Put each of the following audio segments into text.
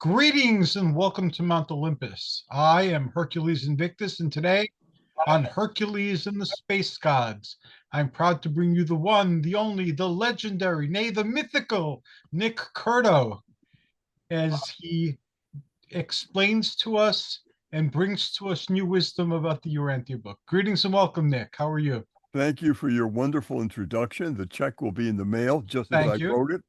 Greetings and welcome to Mount Olympus. I am Hercules Invictus, and today on Hercules and the Space Gods, I'm proud to bring you the one, the only, the legendary, nay, the mythical Nick Curto, as he explains to us and brings to us new wisdom about the URANTIA book. Greetings and welcome, Nick. How are you? Thank you for your wonderful introduction. The check will be in the mail just as I Thank you. wrote it.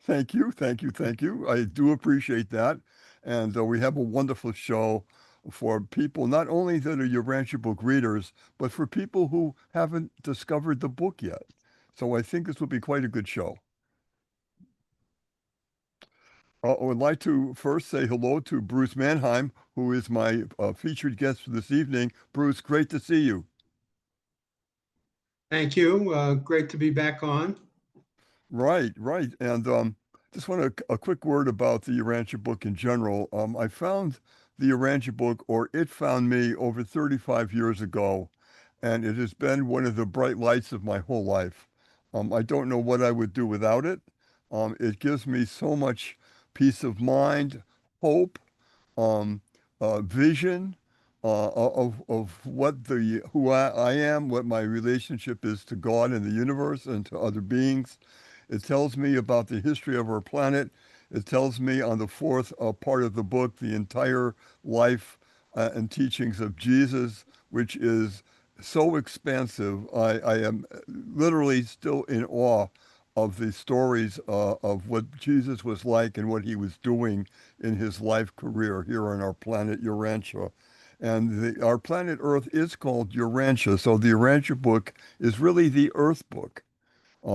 Thank you, thank you, thank you. I do appreciate that. And we have a wonderful show for people, not only that are your Rancher book readers, but for people who haven't discovered the book yet. So I think this will be quite a good show. I would like to first say hello to Bruce Manheim, who is my featured guest for this evening. Bruce, great to see you. Thank you. Great to be back on. Right, right. And just want a quick word about the Urantia book in general. I found the Urantia book, or it found me over 35 years ago, and it has been one of the bright lights of my whole life. I don't know what I would do without it. It gives me so much peace of mind, hope, um, vision of what the who I am, what my relationship is to God and the universe and to other beings. It tells me about the history of our planet. It tells me on the fourth part of the book the entire life and teachings of Jesus, which is so expansive. I am literally still in awe of the stories of what Jesus was like and what he was doing in his life career here on our planet Urantia. And our planet Earth is called Urantia, so the Urantia book is really the Earth book.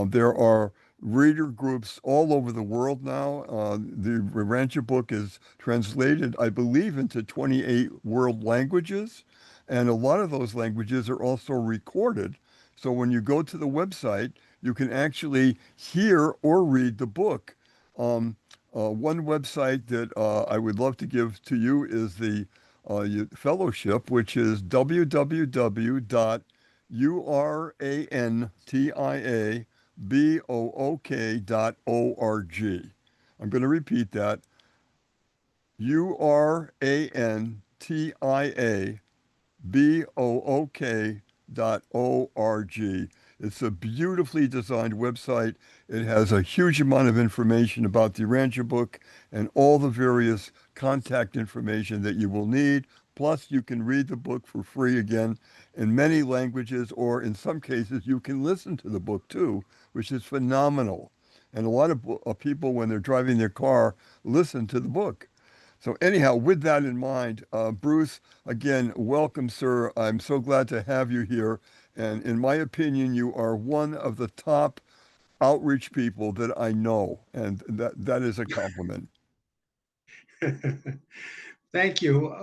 There are reader groups all over the world now. The Urantia book is translated, I believe, into 28 world languages, and a lot of those languages are also recorded. So when you go to the website, you can actually hear or read the book. Um, One website that I would love to give to you is the fellowship, which is www.urantiabook.org. I'm going to repeat that. urantiabook.org. It's a beautifully designed website. It has a huge amount of information about the Rancher book and all the various contact information that you will need. Plus, you can read the book for free again in many languages, or in some cases, you can listen to the book too, which is phenomenal. And a lot of people, when they're driving their car, listen to the book. So anyhow, with that in mind, Bruce, again, welcome, sir. I'm so glad to have you here. And in my opinion, you are one of the top outreach people that I know, and that is a compliment. Thank you.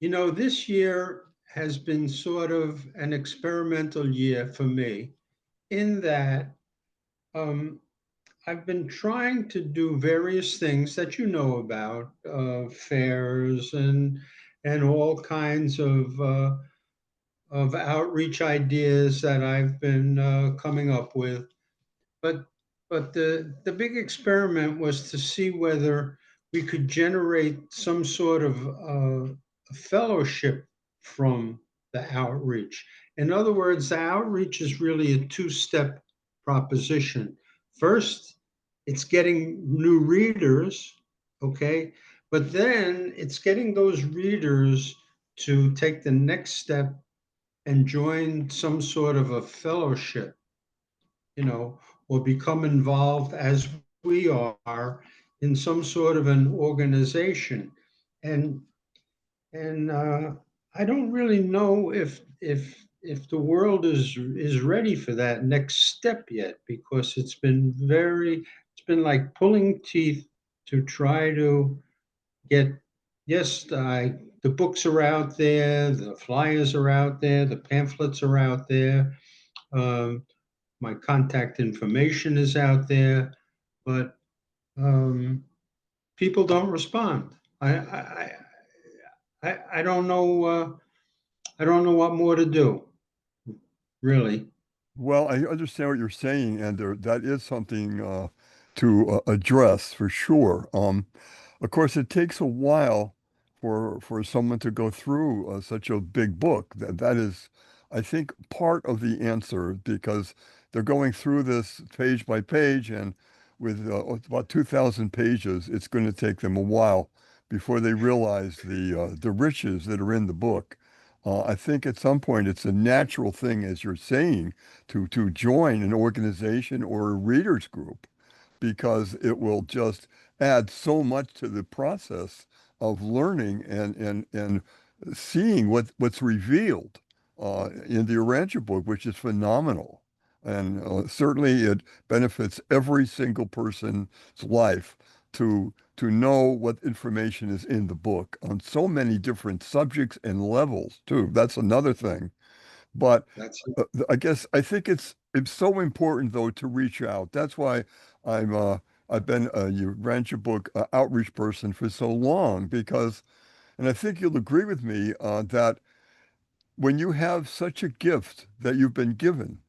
This year has been sort of an experimental year for me in that um, I've been trying to do various things that you know about, fairs and all kinds of outreach ideas that I've been coming up with. But but the big experiment was to see whether we could generate some sort of fellowship from the outreach. In other words, the outreach is really a two-step proposition. First, it's getting new readers, okay? But then it's getting those readers to take the next step and join some sort of a fellowship, you know, or become involved as we are in some sort of an organization. And and I don't really know if the world is ready for that next step yet, because it's been like pulling teeth to try to get, yes, the books are out there, the flyers are out there, the pamphlets are out there. Um, my contact information is out there, but um, people don't respond. I don't know. I don't know what more to do, really. Well, I understand what you're saying, and that is something to address for sure. Of course, it takes a while for someone to go through such a big book. That is, I think, part of the answer because they're going through this page by page, and with about 2,000 pages, it's going to take them a while before they realize the riches that are in the book. I think at some point it's a natural thing, as you're saying, to join an organization or a readers group because it will just add so much to the process of learning and seeing what's revealed in the Urantia book, which is phenomenal. And certainly it benefits every single person's life to know what information is in the book on so many different subjects and levels too. That's another thing. But That's I guess I think it's so important though to reach out. That's why I'm I've been a Urantia book outreach person for so long because, and I think you'll agree with me that when you have such a gift that you've been given,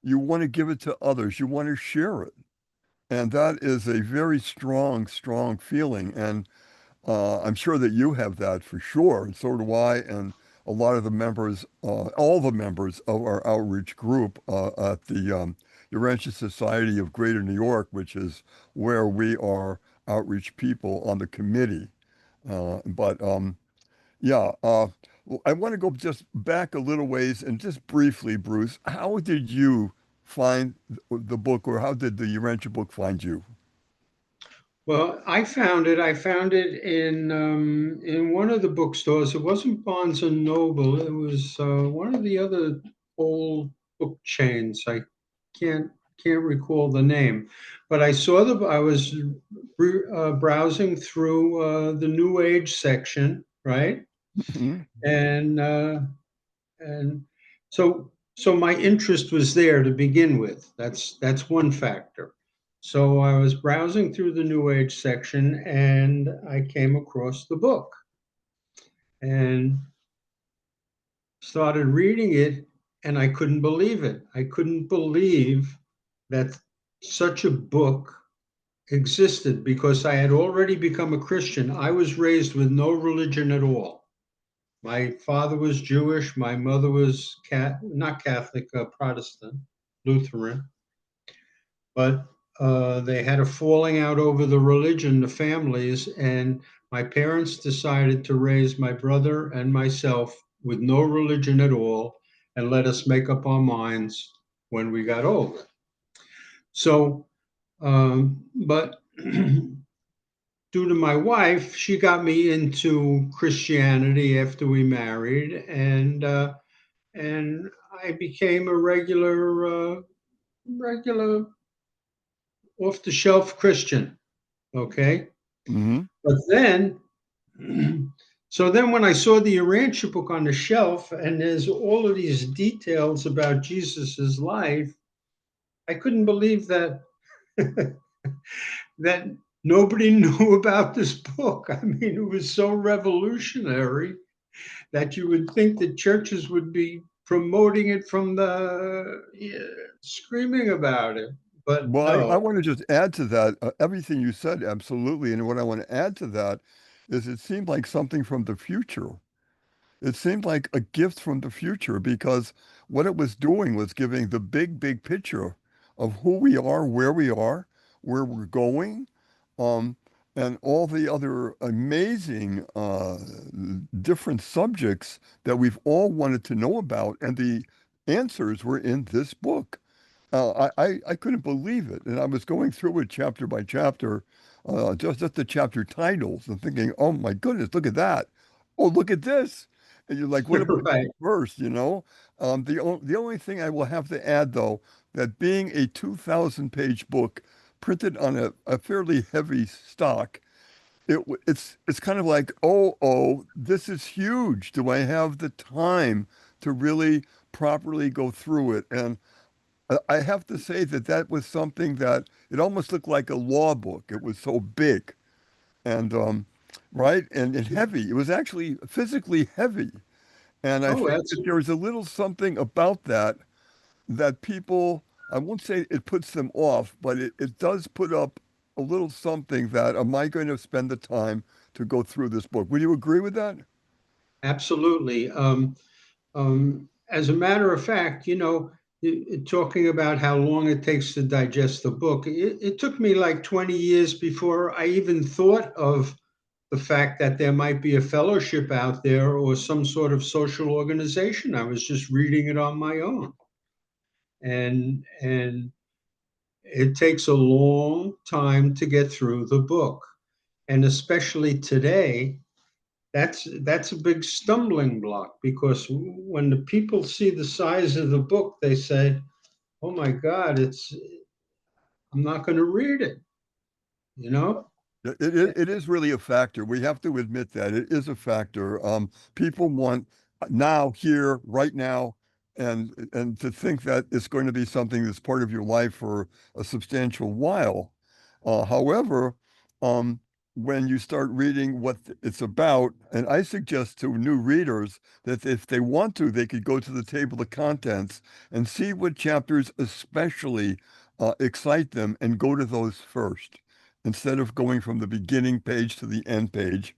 you want to give it to others. You want to share it, and that is a very strong, strong feeling. And I'm sure that you have that for sure, and so do I, and a lot of the members, all the members of our outreach group at the Urantia Society of Greater New York, which is where we are outreach people on the committee. But yeah, I want to go just back a little ways and just briefly, Bruce, how did you find the book, or how did the Urantia book find you? Well, I found it. I found it in one of the bookstores. It wasn't Barnes and Noble. It was one of the other old book chains. I can't can't recall the name, but I saw the. I was browsing through the New Age section, right? Mhm. And and so my interest was there to begin with. That's one factor. So I was browsing through the New Age section and I came across the book and started reading it, and I couldn't believe it. I couldn't believe that such a book existed because I had already become a Christian. I was raised with no religion at all. My father was Jewish. My mother was not Catholic, Protestant, Lutheran. But they had a falling out over the religion, the families, and my parents decided to raise my brother and myself with no religion at all and let us make up our minds when we got older. So, but due to my wife, she got me into Christianity after we married, and I became a regular off the shelf Christian. Okay, Mhm. but then, so then when I saw the Urantia book on the shelf, and there's all of these details about Jesus's life, I couldn't believe that that nobody knew about this book. I mean, it was so revolutionary that you would think that churches would be promoting it from the screaming about it, but Well, I no. want to just add to that everything you said, absolutely. And what I want to add to that is it seemed like something from the future. It seemed like a gift from the future because what it was doing was giving the big, big picture of who we are, where we're going, um, and all the other amazing different subjects that we've all wanted to know about. And the answers were in this book. I couldn't believe it. And I was going through it chapter by chapter, just the chapter titles and thinking, oh my goodness, look at that. Oh, look at this. And you're like, what about Right. this verse, you know? The only thing I will have to add, though, that being a 2,000 page book printed on a fairly heavy stock, it's kind of like, oh, this is huge. Do I have the time to really properly go through it? And I have to say that that was something that it almost looked like a law book. It was so big and right and heavy. It was actually physically heavy. And I Oh, think that's that there's a little something about that that people, I won't say it puts them off, but it does put up a little something that, am I going to spend the time to go through this book? Would you agree with that? Absolutely. As a matter of fact, talking about how long it takes to digest the book, it took me like 20 years before I even thought of the fact that there might be a fellowship out there or some sort of social organization. I was just reading it on my own. And it takes a long time to get through the book. And especially today, that's a big stumbling block, because when the people see the size of the book, they say, "Oh my God, I'm not going to read it," you know? It is really a factor. We have to admit that it is a factor. People want now, here, right now, and to think that it's going to be something that's part of your life for a substantial while. However, um, when you start reading what it's about, and I suggest to new readers that if they want to, they could go to the table of contents and see what chapters especially excite them and go to those first instead of going from the beginning page to the end page,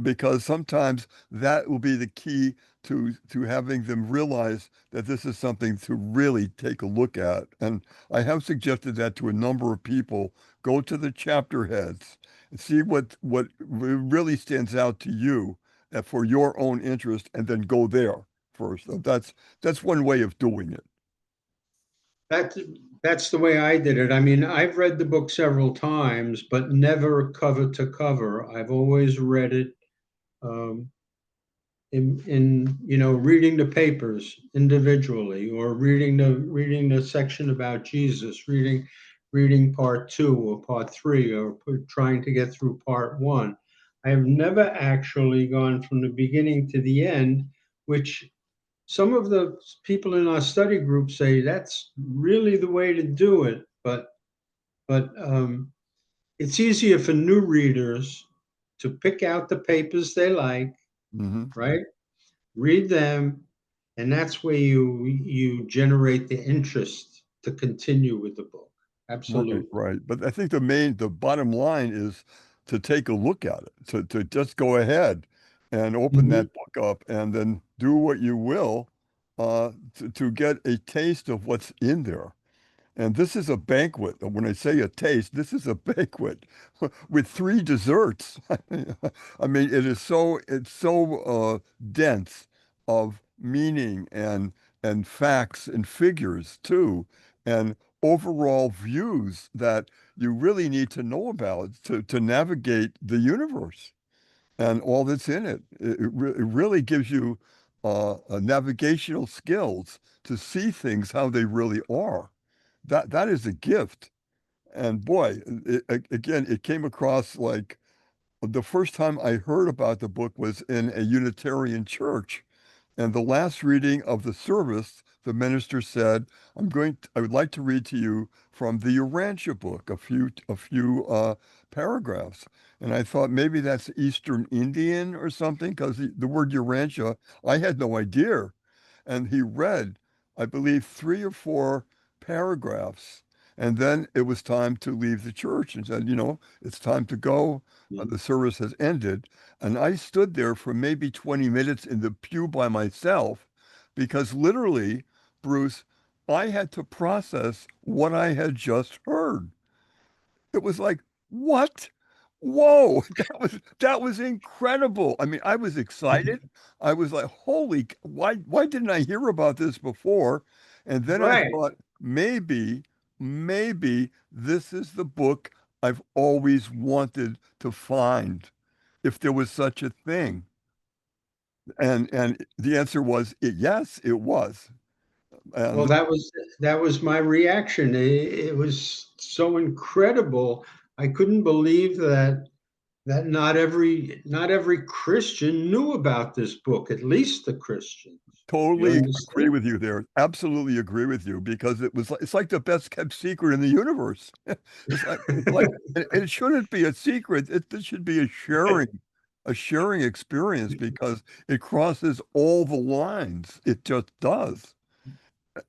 because sometimes that will be the key to having them realize that this is something to really take a look at. And I have suggested that to a number of people. Go to the chapter heads and see what really stands out to you for your own interest, and then go there first. So that's one way of doing it. That, that's the way I did it. I mean, I've read the book several times, but never cover to cover. I've always read it um, reading the papers individually, or reading the section about Jesus, reading part two or part three, or trying to get through part one. I have never actually gone from the beginning to the end, which some of the people in our study group say that's really the way to do it. But it's easier for new readers to pick out the papers they like, Hmm. right? Read them, and that's where you generate the interest to continue with the book. Right, Absolutely. right. But I think the bottom line is to take a look at it, to just go ahead and open Mhm. that book up and then do what you will to get a taste of what's in there. And this is a banquet. When I say a taste, this is a banquet with three desserts. I mean, it's so dense of meaning and facts and figures too, and overall views that you really need to know about to navigate the universe and all that's in it. It really gives you navigational skills to see things how they really are. That is a gift. And boy, again, it came across like the first time I heard about the book was in a Unitarian church. And the last reading of the service, the minister said, I would like to read to you from the URANTIA book, a few paragraphs. And I thought maybe that's Eastern Indian or something, because the word URANTIA, I had no idea. And he read, I believe, 3 or 4 paragraphs. And then it was time to leave the church and said, it's time to go. The service has ended. And I stood there for maybe 20 minutes in the pew by myself because literally, Bruce, I had to process what I had just heard. It was like, what? Whoa, that was incredible. I mean, I was excited. I was like, holy, why didn't I hear about this before? And then I Right. thought, maybe this is the book I've always wanted to find, if there was such a thing. And the answer was yes, it was. Well, And that was my reaction. It was so incredible. I couldn't believe that not every Christian knew about this book, at least the Christians. You totally agree understand? with you there. Absolutely agree with you because it's like the best kept secret in the universe. It's like it shouldn't be a secret. This should be a sharing experience because it crosses all the lines. It just does.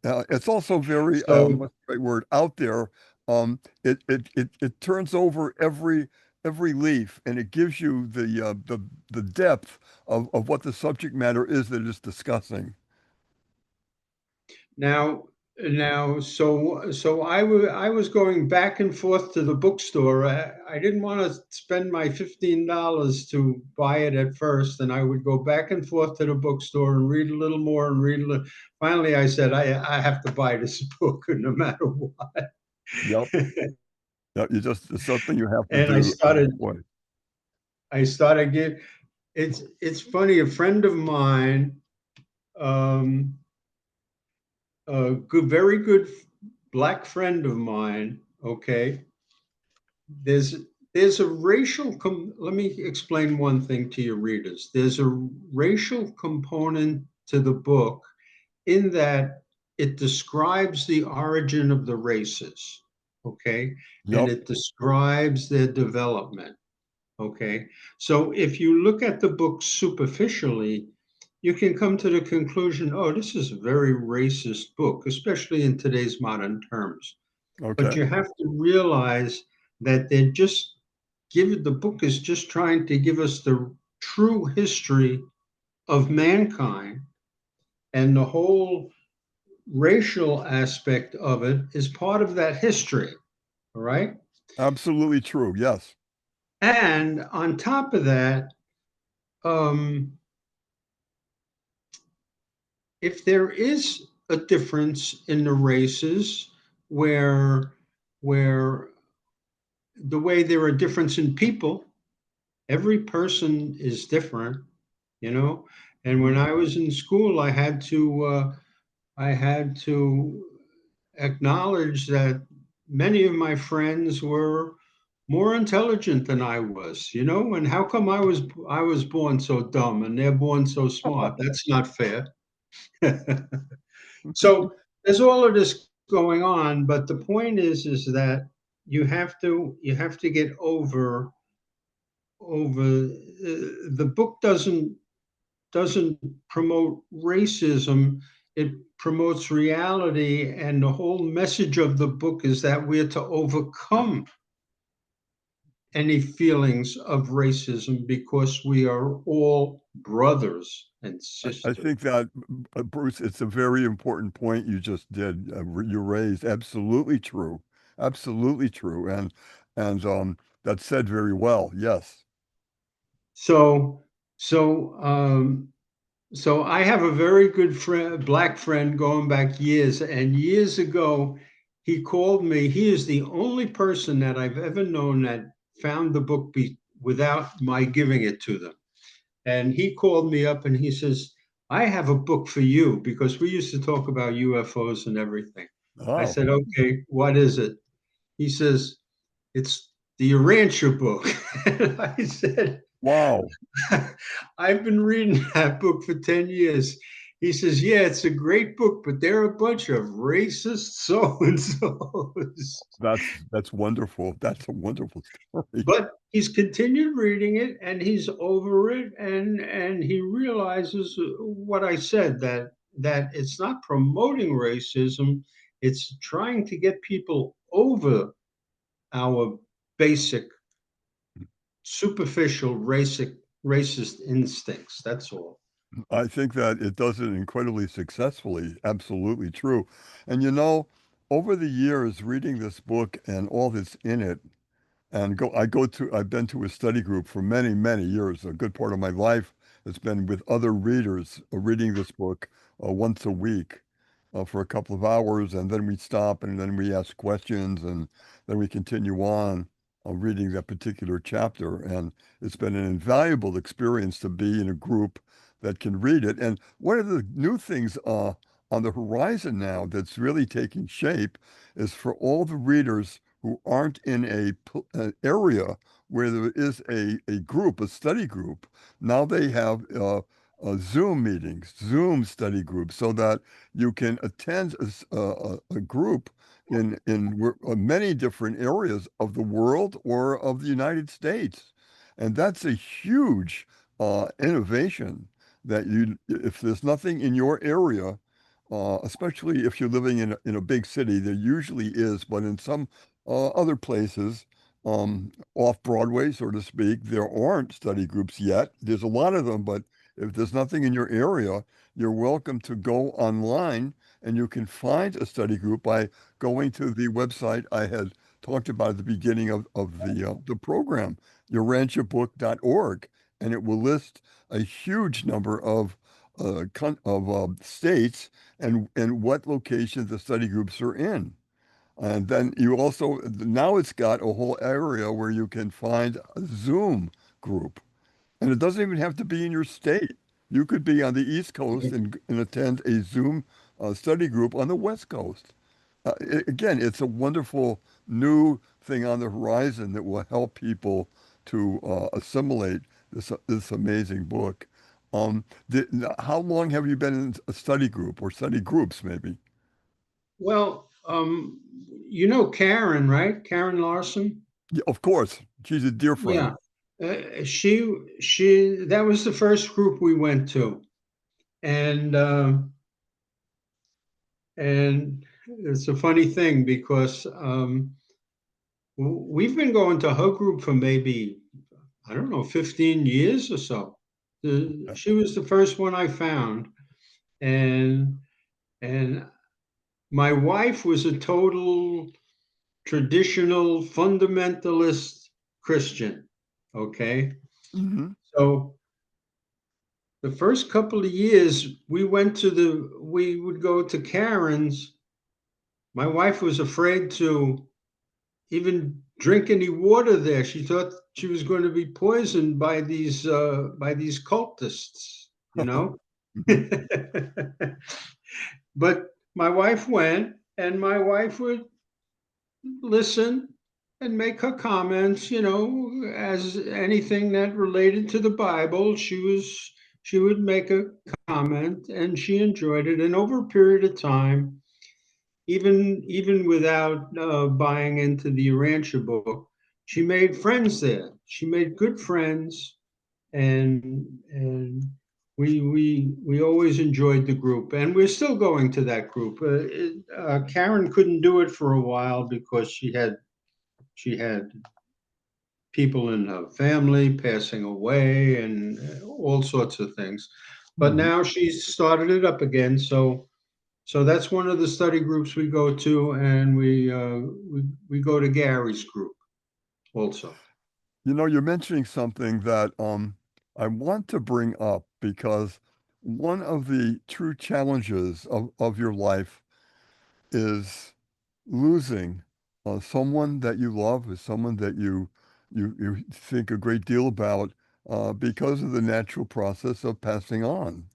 It's also very So what's the right word, out there. it turns over every leaf, and it gives you the depth of what the subject matter is that it's discussing. Now, so I was going back and forth to the bookstore. I didn't want to spend my $15 to buy it at first, and I would go back and forth to the bookstore and read a little more and read a little. Finally, I said, I have to buy this book, no matter what. Yep. Yep. It's something you have to And do. Boy. I started getting. It's funny. A friend of mine, um, a good, very good black friend of mine. Okay, there's there's a let me explain one thing to your readers. There's a racial component to the book in that it describes the origin of the races, okay, and Yep. it describes their development. Okay, so if you look at the book superficially, you can come to the conclusion, oh, this is a very racist book, especially in today's modern terms. But Okay. you have to realize that the book is just trying to give us the true history of mankind, and the whole racial aspect of it is part of that history. All right. Absolutely true. Yes. And on top of that, um, if there is a difference in the races where the way there are difference in people, every person is different, you know. And when Mhm. I was in school, I had to acknowledge that many of my friends were more intelligent than I was, you know. And how come I was born so dumb and they're born so smart? That's not fair. So there's all of this going on, but the point is that you have to get over the book doesn't promote racism. It promotes reality, and the whole message of the book is that we're to overcome any feelings of racism because we are all brothers and I sisters. think that, Bruce, it's a very important point you just did. You raised. Absolutely true. Absolutely true. And that's said very well. Yes. So, so, um, so I have a very good friend, black friend, going back years. And years ago, he called me. He is the only person that I've ever known that found the book without my giving it to them. And he called me up and he says, I have a book for you, because we used to talk about UFOs and everything. I Oh, said, okay, what is it? He says, it's the Urantia book. And I said, wow. I've been reading that book for 10 years. He says, yeah, it's a great book, but they're a bunch of racist so and so's. That's wonderful. That's a wonderful story. But he's continued reading it and he's over it, and he realizes what I said, that it's not promoting racism, it's trying to get people over our basic superficial racist instincts. That's all. I think that it does it incredibly successfully. Absolutely true. And over the years, reading this book and all that's in it, and I've been to a study group for many, many years. A good part of my life has been with other readers, reading this book once a week for a couple of hours, and then we stop and then we ask questions, and then we continue on reading that particular chapter. And it's been an invaluable experience to be in a group that can read it. And one of the new things on the horizon now that's really taking shape is for all the readers who aren't in an area where there is a group, a study group. Now they have Zoom meetings, Zoom study groups, so that you can attend a group in many different areas of the world or of the United States. And that's a huge innovation that if there's nothing in your area, especially if you're living in a big city, there usually is, but in some other places, off Broadway, so to speak, there aren't study groups yet. There's a lot of them, but if there's nothing in your area, you're welcome to go online and you can find a study group by going to the website I had talked about at the beginning of the program, urantiabook.org, and it will list a huge number of states and what locations the study groups are in. And then you also, now it's got a whole area where you can find a Zoom group. And it doesn't even have to be in your state. You could be on the East Coast and attend a Zoom study group on the West Coast. Again, it's a wonderful new thing on the horizon that will help people to assimilate this amazing book. How long have you been in a study group or study groups, maybe? Well, you know Karen, right? Karen Larson. Yeah, of course, she's a dear friend. Yeah, that was the first group we went to, and it's a funny thing because we've been going to her group for maybe, I don't know, 15 years or so. She was the first one I found, and and my wife was a total traditional fundamentalist Christian. Okay. Hmm. So the first couple of years we would go to Karen's. My wife was afraid to even drink any water there. She thought she was going to be poisoned by these cultists, you know. Hmm. But my wife went, and my wife would listen and make her comments, you know, as anything that related to the Bible. She would make a comment, and she enjoyed it. And over a period of time, even without buying into the Urantia book, she made friends there. She made good friends, and we always enjoyed the group, and we're still going to that group. Karen couldn't do it for a while because she had people in her family passing away and all sorts of things. But Hmm. now she's started it up again, so that's one of the study groups we go to, and we go to Gary's group also. You know, you're mentioning something that I want to bring up because one of the true challenges of your life is losing someone that you love, is someone that you think a great deal about because of the natural process of passing on.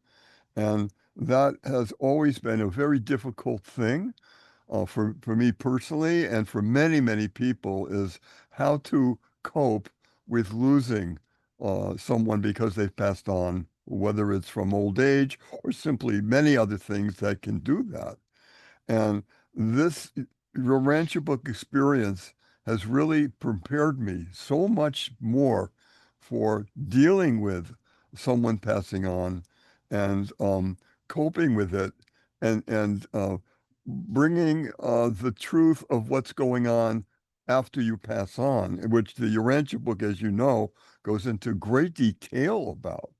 And that has always been a very difficult thing for me personally and for many, many people is how to cope with losing someone because they've passed on, whether it's from old age or simply many other things that can do that. And this Rancher book experience has really prepared me so much more for dealing with someone passing on and coping with it and bringing the truth of what's going on after you pass on, which the Urantia book, as you know, goes into great detail about.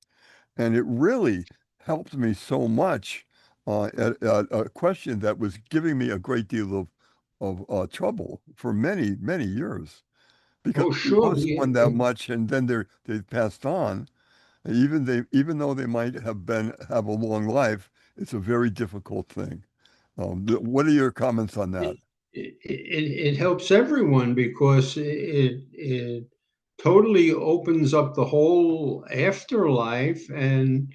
And it really helped me so much at a question that was giving me a great deal of trouble for many, many years. Because Oh, you sure. love someone that much and then they've passed on, even though they might have a long life, it's a very difficult thing. What are your comments on that? It helps everyone because it totally opens up the whole afterlife and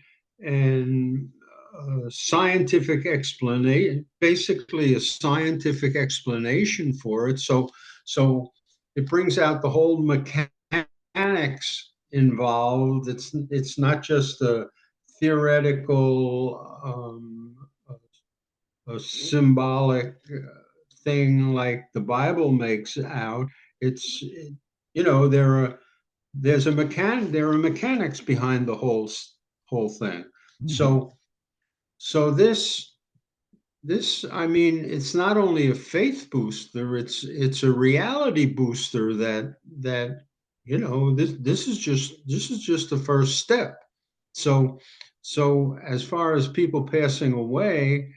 scientific explanation, basically a scientific explanation for it. So it brings out the whole mechanics involved. It's not just a theoretical a symbolic thing like the Bible makes out. It's you know there are mechanics behind the whole thing. Mhm. So this I mean, it's not only a faith booster, it's a reality booster that this is just the first step. So so as far as people passing away,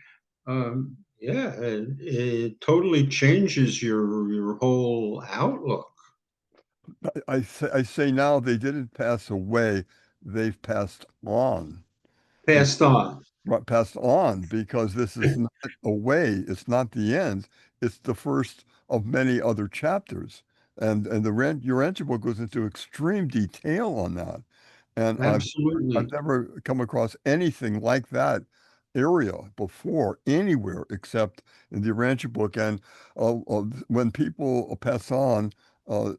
yeah, it totally changes your whole outlook. I say now they didn't pass away, they've passed on. And Passed on. passed on because this is not a way, it's not the end, it's the first of many other chapters. And your answer book goes into extreme detail on that. And I've Absolutely. never come across anything like that area before anywhere except in the Rancher book. And when people pass on, a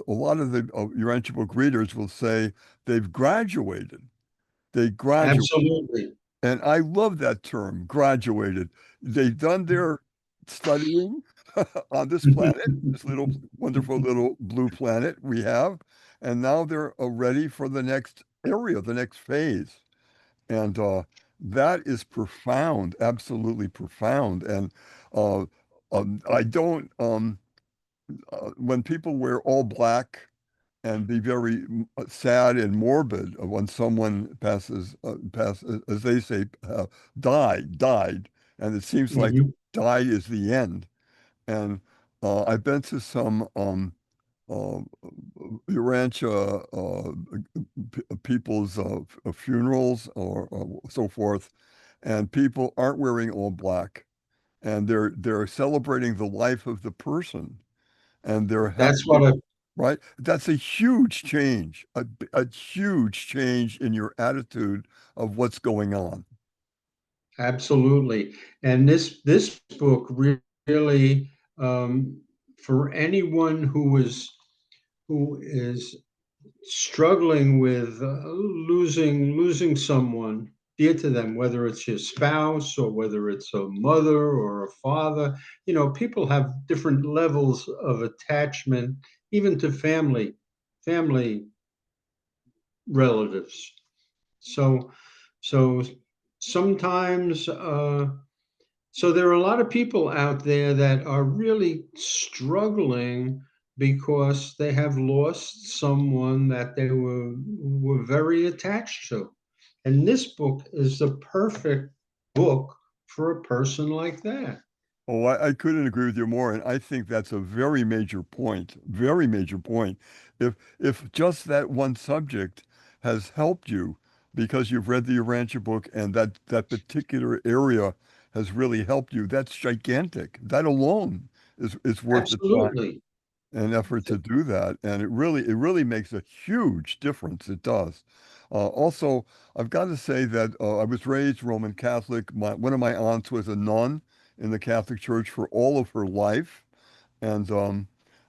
lot of the your Rancher book readers will say they've graduated. They graduated. Absolutely. And I love that term, graduated. They've done their studying on this planet, this little wonderful little blue planet we have, and now they're ready for the next area, the next phase. And that is profound, absolutely profound. And uh, I don't, when people wear all black, and be very sad and morbid when someone as they say, died, and it seems like Mhm. die is the end. And I've been to some uh, Urantia people's funerals or so forth, and people aren't wearing all black, and they're celebrating the life of the person, and they're That's happy, what I right? That's a huge change, a huge change in your attitude of what's going on. Absolutely. And this book really, um, for anyone who is struggling with losing someone dear to them, whether it's your spouse or whether it's a mother or a father, people have different levels of attachment, even to family relatives. So so sometimes so there are a lot of people out there that are really struggling because they have lost someone that they were very attached to. And this book is the perfect book for a person like that. Oh, I couldn't agree with you more, and I think that's a very major point, very major point. If just that one subject has helped you because you've read the Urantia book and that particular area has really helped you, that's gigantic. That alone is worth the time Absolutely. and effort to do that. And it really makes a huge difference. It does. Also, I've got to say that I was raised Roman Catholic. One of my aunts was a nun in the Catholic Church for all of her life, and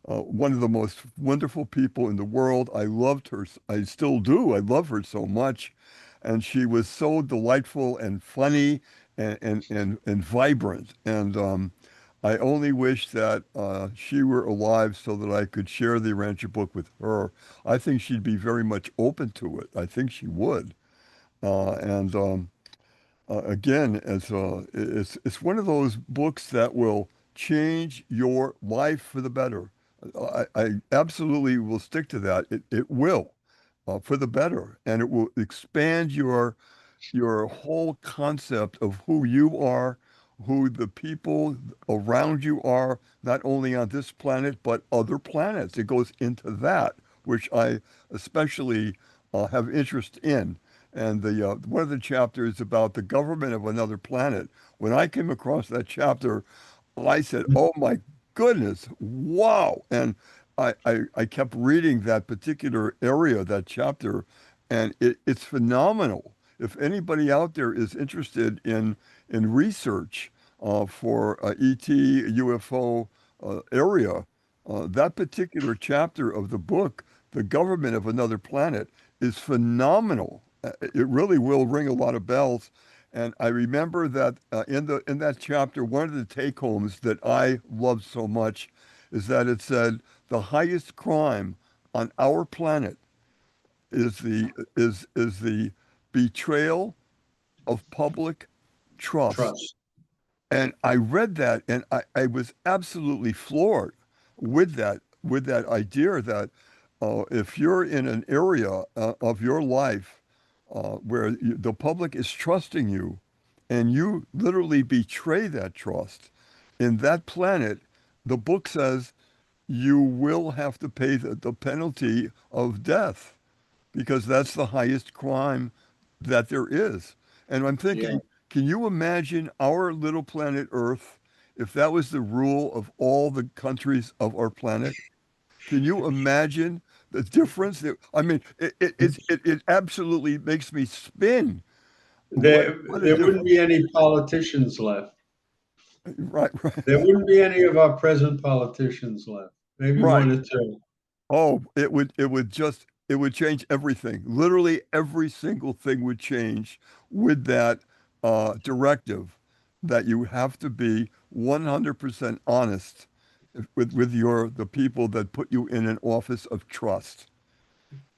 one of the most wonderful people in the world. I loved her. I still do. I love her so much. And she was so delightful and funny and vibrant. And I only wish that she were alive so that I could share the Rancher book with her. I think she'd be very much open to it. I think she would. And again, it's one of those books that will change your life for the better. I absolutely will stick to that. It will, for the better, and it will expand your whole concept of who you are, who the people around you are, not only on this planet, but other planets. It goes into that, which I especially have interest in. And the one of the chapters about the government of another planet. When I came across that chapter, I said, "Oh my goodness, wow!" And I kept reading that particular area, that chapter, and it's phenomenal. If anybody out there is interested in research for ET UFO area, that particular chapter of the book, "The Government of Another Planet," is phenomenal. It really will ring a lot of bells. And I remember that in that chapter, one of the take homes that I loved so much is that it said the highest crime on our planet is the betrayal of public trust. Trust. And I read that and I was absolutely floored with that idea that if you're in an area of your life where the public is trusting you and you literally betray that trust, in that planet, the book says you will have to pay the penalty of death because that's the highest crime that there is. And I'm Yeah. thinking, can you imagine our little planet Earth if that was the rule of all the countries of our planet? Can you imagine the difference? I mean, it absolutely makes me spin. What a There wouldn't be difference. any politicians left. Right, There right, wouldn't be any of our present politicians left. Maybe right. one or two. Oh, it would change everything. Literally every single thing would change with that directive that you have to be 100% honest with the people that put you in an office of trust.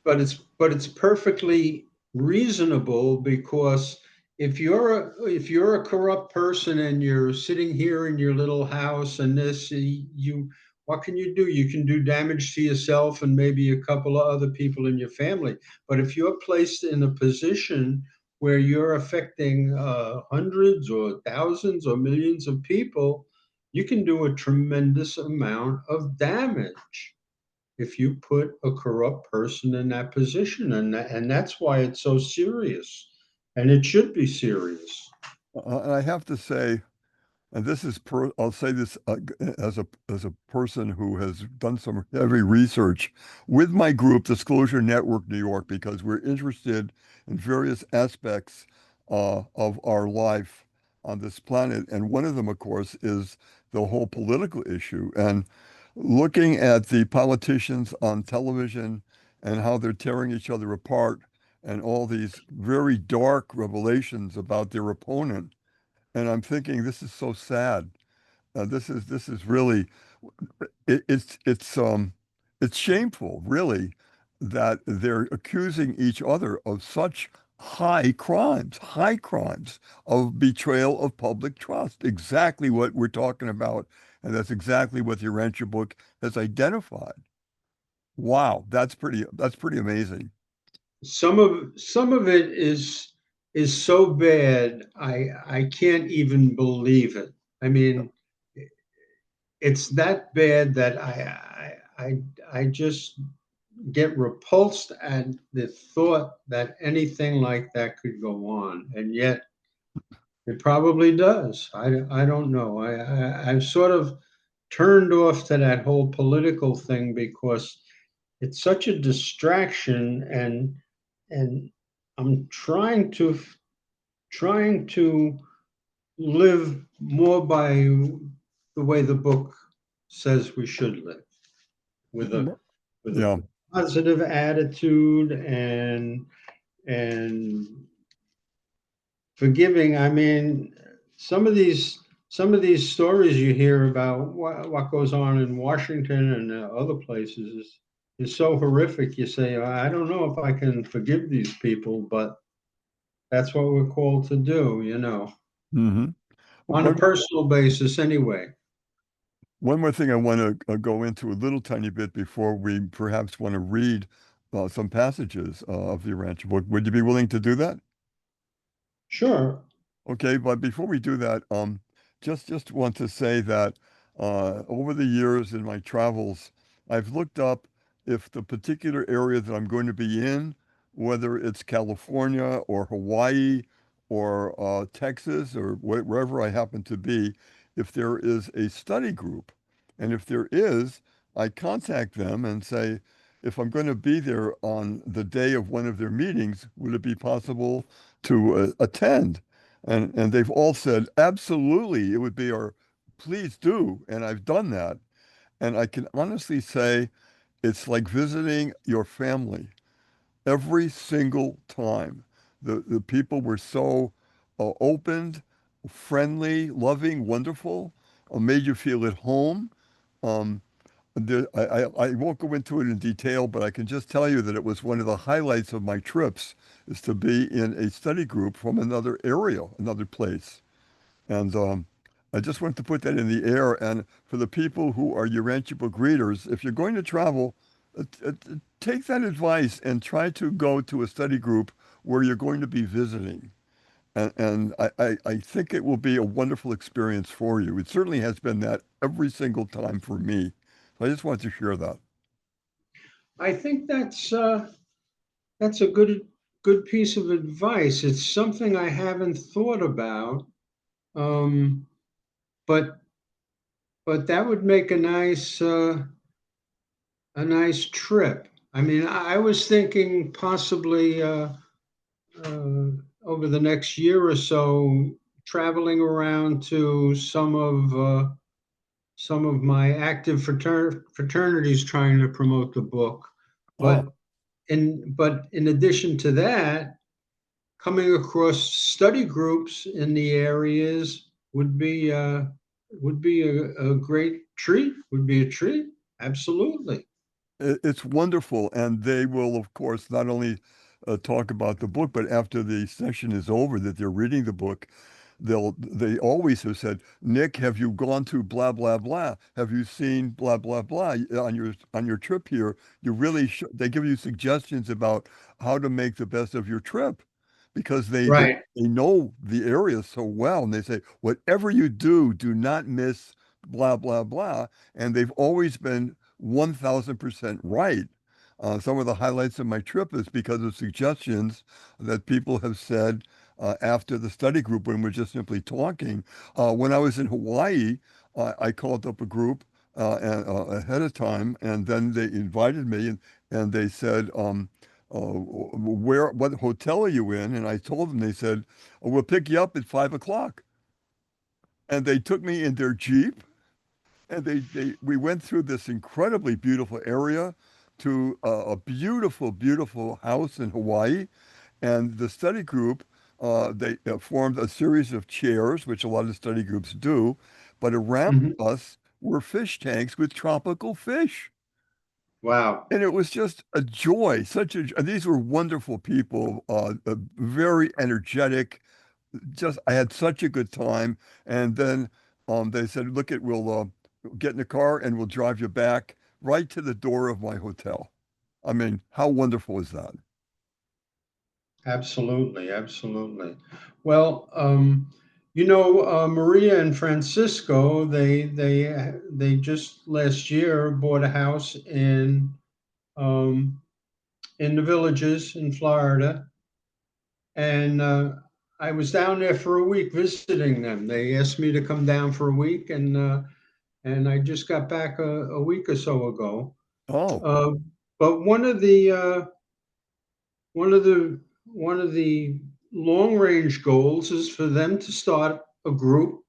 But it's perfectly reasonable because if you're a corrupt person and you're sitting here in your little house and this you what can you do? You can do damage to yourself and maybe a couple of other people in your family. But if you're placed in a position where you're affecting hundreds or thousands or millions of people, you can do a tremendous amount of damage if you put a corrupt person in that position, and that's why it's so serious, and it should be serious. And I have to say, and I'll say this as a person who has done some heavy research with my group, Disclosure Network New York, because we're interested in various aspects of our life on this planet. And one of them, of course, is the whole political issue. And looking at the politicians on television and how they're tearing each other apart and all these very dark revelations about their opponent. And I'm thinking, this is so sad. This is really it, it's shameful, really, that they're accusing each other of such high crimes of betrayal of public trust. Exactly what we're talking about, and that's exactly what the Urantia book has identified. Wow, that's pretty amazing. Some of it is so bad I can't even believe it. I mean, it's that bad that I just get repulsed at the thought that anything like that could go on, and yet it probably does. I don't know. I've sort of turned off to that whole political thing because it's such a distraction, and I'm trying to live more by the way the book says we should live, with a with a Yeah. positive attitude and forgiving. I mean, some of these stories you hear about what goes on in Washington and other places is so horrific. You say, I don't know if I can forgive these people, but that's what we're called to do, Hmm. on a One personal basis anyway. One more thing I want to go into a little tiny bit before we perhaps want to read some passages of the Urantia book. Would you be willing to do that? Sure. Okay, but before we do that, just want to say that over the years in my travels, I've looked up if the particular area that I'm going to be in, whether it's California or Hawaii or Texas or wherever I happen to be, if there is a study group. And if there is, I contact them and say, if I'm going to be there on the day of one of their meetings, would it be possible to attend? And they've all said, absolutely, it would be our, please do. And I've done that. And I can honestly say it's like visiting your family every single time. The people were so open, friendly, loving, wonderful, made you feel at home. Um, I won't go into it in detail, but I can just tell you that it was one of the highlights of my trips is to be in a study group from another area, another place. And I just want to put that in the air. And for the people who are Urantia book readers, if you're going to travel, take that advice and try to go to a study group where you're going to be visiting. And I think it will be a wonderful experience for you. It certainly has been that every single time for me. So I just want to share that. I think that's a good piece of advice. It's something I haven't thought about, um, but that would make a nice trip. I mean, I was thinking possibly uh, over the next year or so, traveling around to some of my active fraternities trying to promote the book. Oh, But in addition to that, coming across study groups in the areas would be a great treat. Would be a treat. Absolutely. it's wonderful. And they will, of course, not only talk about the book, but after the session is over, that they're reading the book, they always have said, Nick, have you gone to blah blah blah? Have you seen blah blah blah on your trip here? You really should. They give you suggestions about how to make the best of your trip because Right. they know the area so well, and they say whatever you do, do not miss blah blah blah. And they've always been 1,000% right. Some of the highlights of my trip is because of suggestions that people have said after the study group when we're just simply talking. When I was in Hawaii, I called up a group ahead of time, and then they invited me, and they said, what hotel are you in? And I told them, they said, oh, we'll pick you up at 5 o'clock. And they took me in their Jeep, and we went through this incredibly beautiful area to a beautiful, beautiful house in Hawaii. And the study group, they formed a series of chairs, which a lot of study groups do, but around Mhm. us were fish tanks with tropical fish. Wow. And it was just a joy, and these were wonderful people, very energetic. Just, I had such a good time. And then they said, look, we'll get in the car and we'll drive you back right to the door of my hotel. I mean, how wonderful is that? Absolutely. Absolutely. Well, Maria and Francisco, they just last year bought a house um, in the Villages in Florida, and I was down there for a week visiting them. They asked me to come down for a week, and I just got back a week or so ago. Oh, Uh, but one of the one of the long range goals is for them to start a group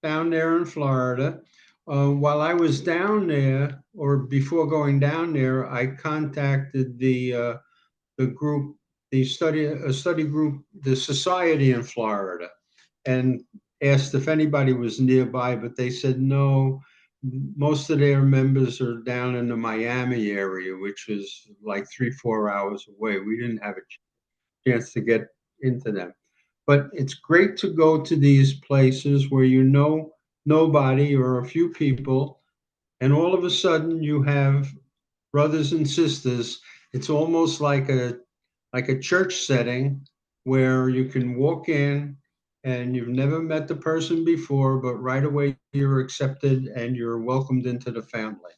down there in Florida. While I was down there, or before going down there, I contacted the group, a study group, the society in Florida, and asked if anybody was nearby, but they said no. Most of their members are down in the Miami area, which is like 3, 4 hours away. We didn't have a chance to get into them. But it's great to go to these places where you know nobody or a few people, and all of a sudden you have brothers and sisters. It's almost like a church setting where you can walk in and you've never met the person before, but right away you're accepted and you're welcomed into the family.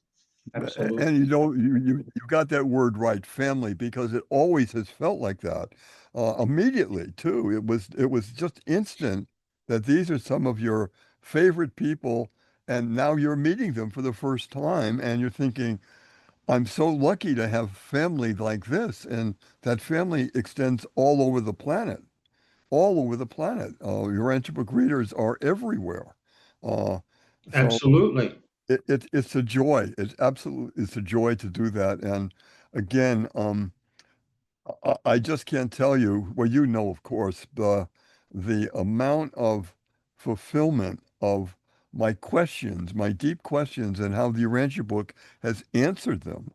and you Absolutely. know, you got that word right, family, because it always has felt like that. Immediately too. It was just instant that these are some of your favorite people, and now you're meeting them for the first time, and you're thinking, I'm so lucky to have family like this, and that family extends all over the planet, all over the planet. Your book readers are everywhere. Uh, so Absolutely. it's a joy. It's a joy to do that. And again, I just can't tell you, well, you know, of course, the amount of fulfillment of my questions, my deep questions, and how the Urantia book has answered them,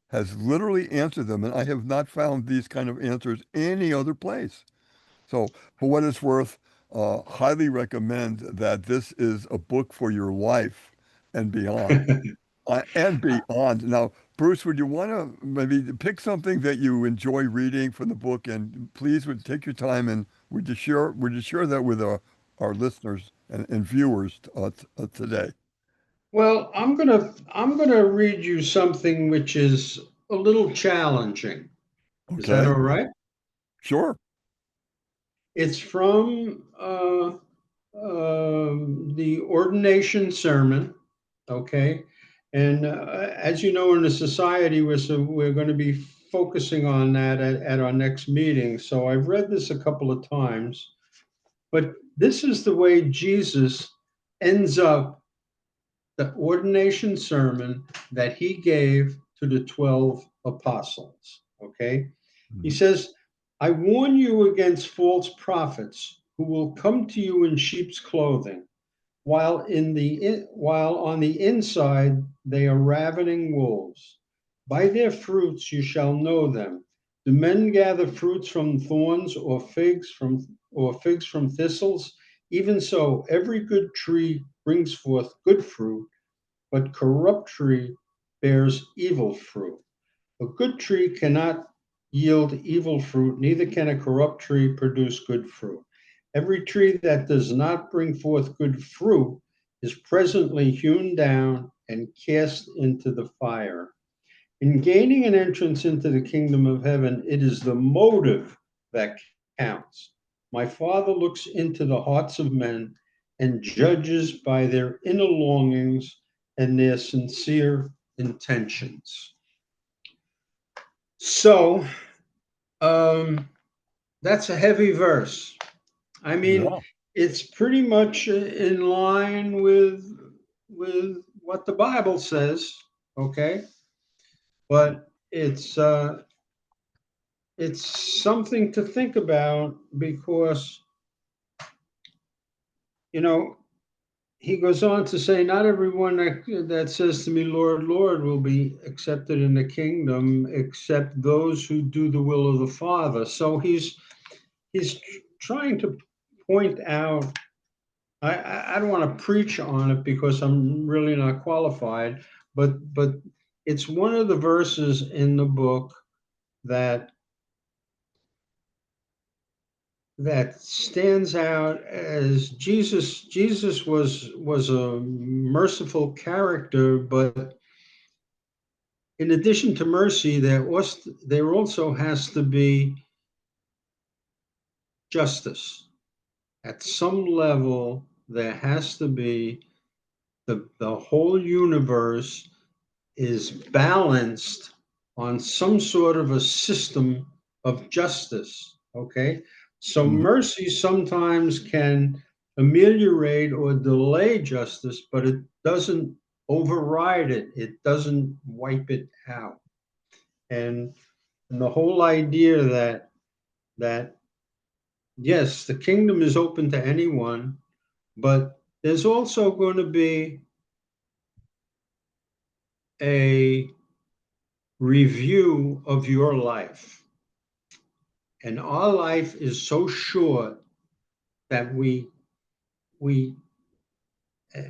has literally answered them. And I have not found these kind of answers any other place. So for what it's worth, highly recommend that this is a book for your life and beyond. And beyond. Now, Bruce, would you want to maybe pick something that you enjoy reading from the book, and please would take your time and would you share that with our listeners and viewers today? Well, I'm gonna read you something which is a little challenging. Is that Okay, all right? sure. It's from the ordination sermon, okay? And as you know, in the society, we're going to be focusing on that at our next meeting. So I've read this a couple of times, but this is the way Jesus ends up the ordination sermon that he gave to the 12 apostles, okay? He Mhm. says, I warn you against false prophets who will come to you in sheep's clothing, while on the inside they are ravening wolves. By their fruits you shall know them. Do men gather fruits from thorns or figs from thistles? Even so, every good tree brings forth good fruit, but corrupt tree bears evil fruit. A good tree cannot yield evil fruit, neither can a corrupt tree produce good fruit. Every tree that does not bring forth good fruit is presently hewn down and cast into the fire. In gaining an entrance into the kingdom of heaven, it is the motive that counts. My Father looks into the hearts of men and judges by their inner longings and their sincere intentions. So, um, that's a heavy verse. I mean, Yeah. it's pretty much in line with what the Bible says, okay? But it's something to think about because you know he goes on to say, not everyone that says to me, Lord, Lord, will be accepted in the kingdom, except those who do the will of the Father. So he's trying to point out. I don't want to preach on it because I'm really not qualified, but it's one of the verses in the book that that stands out as Jesus was a merciful character, but in addition to mercy, there also has to be justice. At some level, there has to be the whole universe is balanced on some sort of a system of justice. Okay. So Mhm. mercy sometimes can ameliorate or delay justice, but it doesn't override it, it doesn't wipe it out. And, and the whole idea that yes, the kingdom is open to anyone, but there's also going to be a review of your life. And our life is so short that we uh,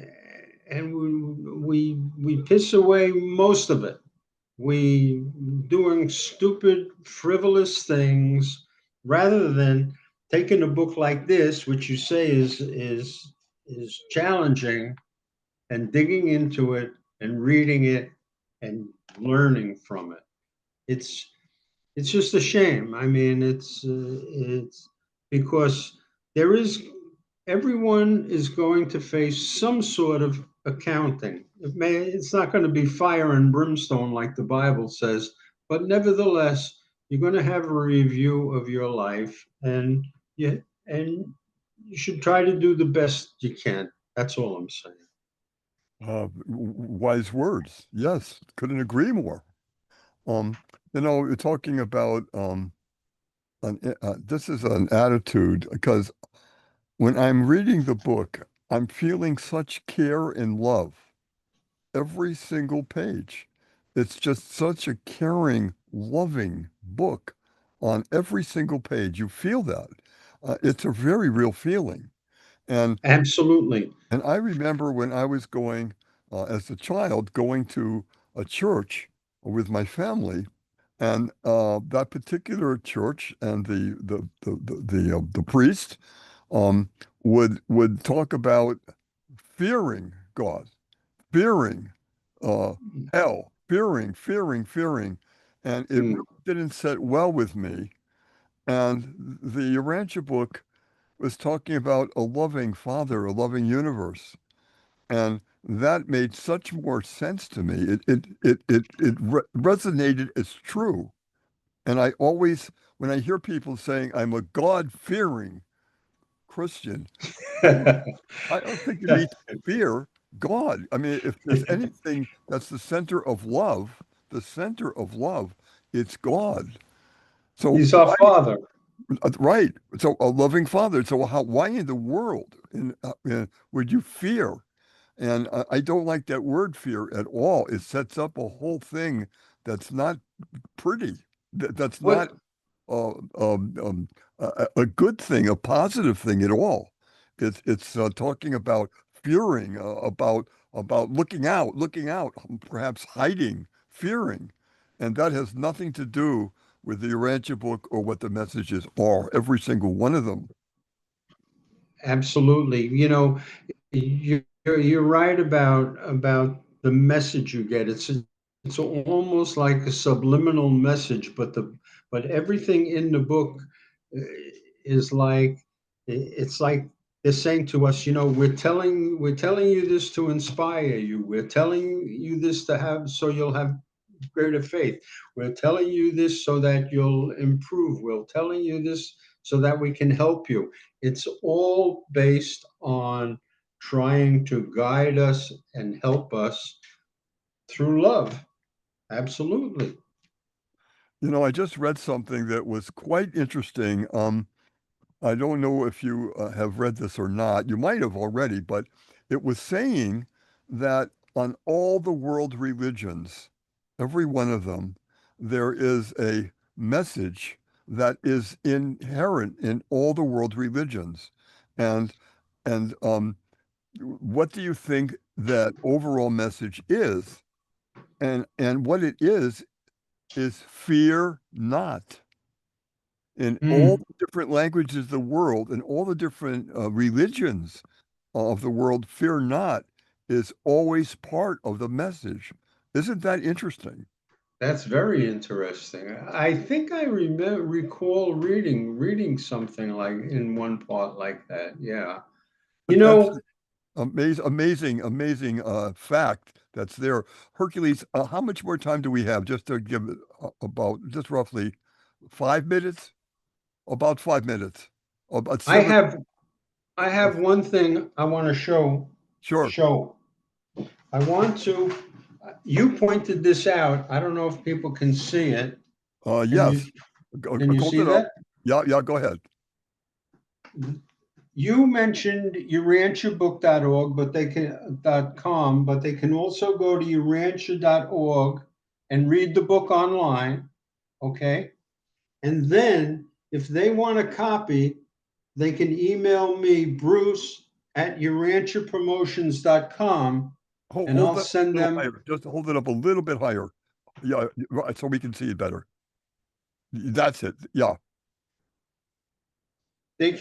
and we piss away most of it. We doing stupid, frivolous things rather than taking a book like this, which you say is challenging, and digging into it and reading it and learning from it. It's it's just a shame. I mean, it's because there is everyone is going to face some sort of accounting. It's not going to be fire and brimstone like the Bible says, but nevertheless, you're going to have a review of your life, and you should try to do the best you can. That's all I'm saying. Wise words. Yes, couldn't agree more. Um, you're talking about this is an attitude because when I'm reading the book, I'm feeling such care and love every single page. It's just such a caring, loving book on every single page. You feel that. It's a very real feeling. And Absolutely. and I remember when I was going as a child going to a church with my family, and that particular church and the priest um, would talk about fearing God, fearing uh, hell, fearing, and it really Mm, didn't sit well with me. And the Urantia book was talking about a loving Father, a loving universe, and that made such more sense to me. It resonated as true. And I always, when I hear people saying I'm a God-fearing Christian, I don't think you need to fear God. I mean, if there's anything that's the center of love, it's God. So He's our why, father. right? So a loving Father. So why in the world would you fear? And I don't like that word fear at all. It sets up a whole thing that's not pretty. That's not What uh, um, um, a good thing, a positive thing at all. It's talking about fearing, about looking out, perhaps hiding, fearing, and that has nothing to do with the Urantia book or what the messages are. Every single one of them. Absolutely. You're right about the message you get. It's almost like a subliminal message, but everything in the book uh, is like it's like they're saying to us, we're telling you this to inspire you. We're telling you this to have so you'll have greater faith. We're telling you this so that you'll improve. We're telling you this so that we can help you. It's all based on trying to guide us and help us through love. Absolutely. I just read something that was quite interesting. I don't know if you have read this or not. You might have already, but it was saying that on all the world religions, every one of them, there is a message that is inherent in all the world religions. And and what do you think that overall message is? And what it is fear not in all Mm, the different languages of the world and all the different religions of the world, fear not is always part of the message. Isn't that interesting? that's very interesting. I think I recall reading something like in one part like that. Yeah. You That's know, amazing fact that's there. Hercules, how much more time do we have? Just to give it about just roughly 5 minutes? About 5 minutes. About I seven. have I have one thing I want to Sure. show. I want to, you pointed this out. I don't know if people can see it. Can you, Yes. can you Hold see it up. that? Yeah, yeah, go ahead. You mentioned urantiabook.org, but they can .com, but they can also go to urantia.org and read the book online. Okay. And then if they want a copy, they can email me, Bruce at urantiapromotions.com, and Hold I'll that send a little them. higher. Just hold it up a little bit higher. Yeah, right, so we can see it better. That's it. Yeah, They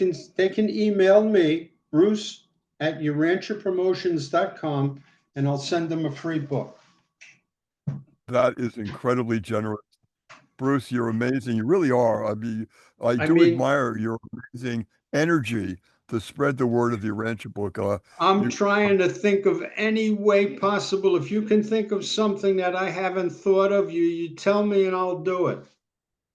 can email me, Bruce at urantiapromotions.com, and I'll send them a free book. that is incredibly generous. Bruce, you're amazing. You really are. I mean, I I do mean, admire your amazing energy to spread the word of the Rancher book. I'm You, trying to think of any way possible. If you can think of something that I haven't thought of, you tell me and I'll do it.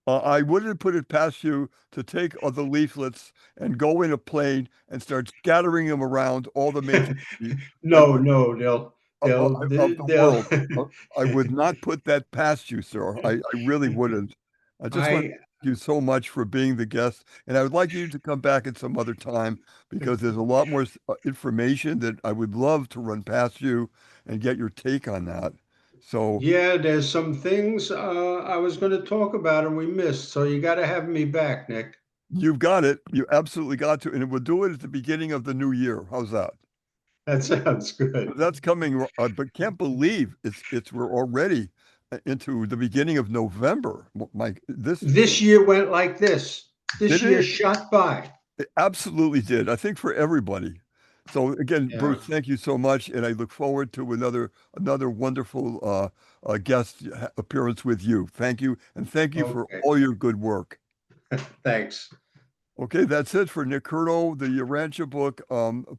I wouldn't put it past you to take the leaflets and go in a plane and start scattering them around all the major cities and No, no, of the they'll. world. Uh, I would not put that past you, sir. I really wouldn't. I just want to I thank you so much for being the guest, and I would like you to come back at some other time because there's a lot more information that I would love to run past you and get your take on that. So, Yeah, there's some things I was going to talk about and we missed. So you got to have me back, Nick. You've got it. You absolutely got to. And we'll do it at the beginning of the new year. How's that? That sounds good. That's coming, but can't believe we're already into the beginning of November. This year went like this. This Did year it? shot by. It absolutely did. I think for everybody. So again, Yeah. Bruce, thank you so much, and I look forward to another wonderful guest appearance with you. Thank you, and thank you for Okay. all your good work. Thanks. Okay, that's it for Nick Curto, the URANTIA book.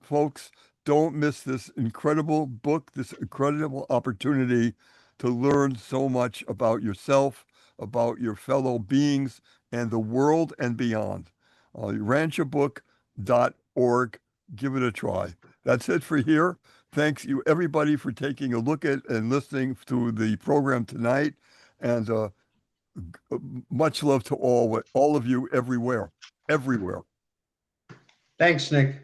Folks, don't miss this incredible book, this incredible opportunity to learn so much about yourself, about your fellow beings, and the world and beyond. URANTIAbook.org. Give it a try. That's it for here. Thanks you everybody for taking a look at and listening to the program tonight. And much love to all of you everywhere. Thanks, Nick.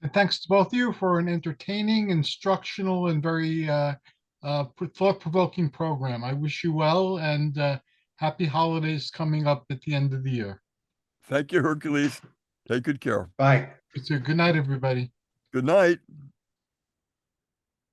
And thanks to both of you for an entertaining, instructional, and very thought-provoking program. I wish you well, and happy holidays coming up at the end of the year. Thank you, Hercules. Take good care. Bye. So good night, everybody. Good night.